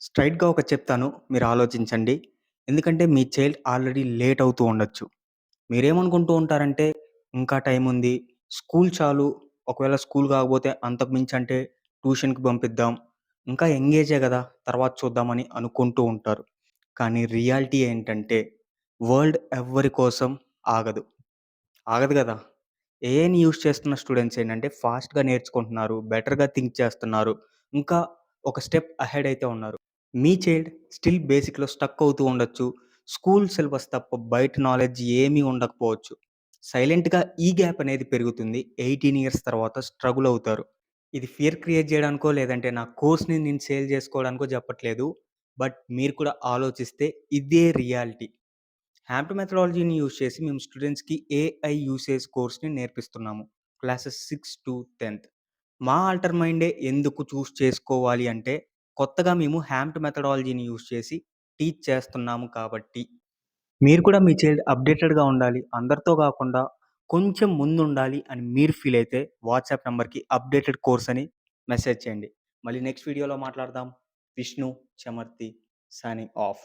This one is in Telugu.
స్ట్రెయిట్‌గా ఒకటి చెప్తాను. మీరు ఆలోచించండి. ఎందుకంటే మీ చైల్డ్ ఆల్రెడీ లేట్ అవుతూ ఉండొచ్చు. మీరేమనుకుంటూ ఉంటారంటే, ఇంకా టైముంది. స్కూల్ చాలు. ఒకవేళ స్కూల్ కాకపోతే అంతకు మించి అంటే ట్యూషన్‌కి పంపిద్దాం. ఇంకా యంగ్ ఏజే గదా! తర్వాత చూద్దామని అనుకుంటూ ఉంటారు. కానీ రియాలిటీ ఏంటంటే, వరల్డ్ ఎవ్వరి కోసం ఆగదు. ఆగదు గదా! ఏఐని యూజ్ చేస్తున్న స్టూడెంట్స్ ఏంటంటే ఫాస్ట్‌గా నేర్చుకుంటున్నారు. బెటర్‌గా థింక్ చేస్తున్నారు. ఇంకా ఒక స్టెప్ అహెడ్ అయితే ఉన్నారు. మీ చైల్డ్ స్టిల్ బేసిక్‌లో స్టక్ అవుతూ ఉండొచ్చు. స్కూల్ సిలబస్ తప్ప బయట నాలెడ్జ్ ఏమీ ఉండకపోవచ్చు. సైలెంట్‌గా ఈ గ్యాప్ అనేది పెరుగుతుంది. 18 ఇయర్స్ తర్వాత స్ట్రగుల్ అవుతారు. ఇది ఫియర్ క్రియేట్ చేయడానికో, లేదంటే నా కోర్స్‌ని నేను సేల్ చేసుకోవడానికో చెప్పట్లేదు. బట్ మీరు కూడా ఆలోచిస్తే ఇదే రియాలిటీ. హ్యాపీ మెథడాలజీని యూజ్ చేసి మేము స్టూడెంట్స్‌కి ఏఐ యూసేజ్ కోర్స్‌ని నేర్పిస్తున్నాము. క్లాసెస్ 6-10. మా ఆల్టర్ మైండే ఎందుకు చూస్ చేసుకోవాలి అంటే, కొత్తగా మేము హ్యామ్ట్ మెథడాలజీని యూజ్ చేసి టీచ్ చేస్తున్నాము కాబట్టి. మీరు కూడా మీ చైల్డ్ అప్‌డేటెడ్‌గా ఉండాలి. అందరితో గాకుండా కొంచెం ముందుండాలి అని మీరు ఫీల్ అయితే వాట్సాప్ నంబర్‌కి అప్‌డేటెడ్ కోర్స్ అని మెసేజ్ చేయండి. మళ్ళీ నెక్స్ట్ వీడియోలో మాట్లాడదాం. Vishnu Chamarthi signing off.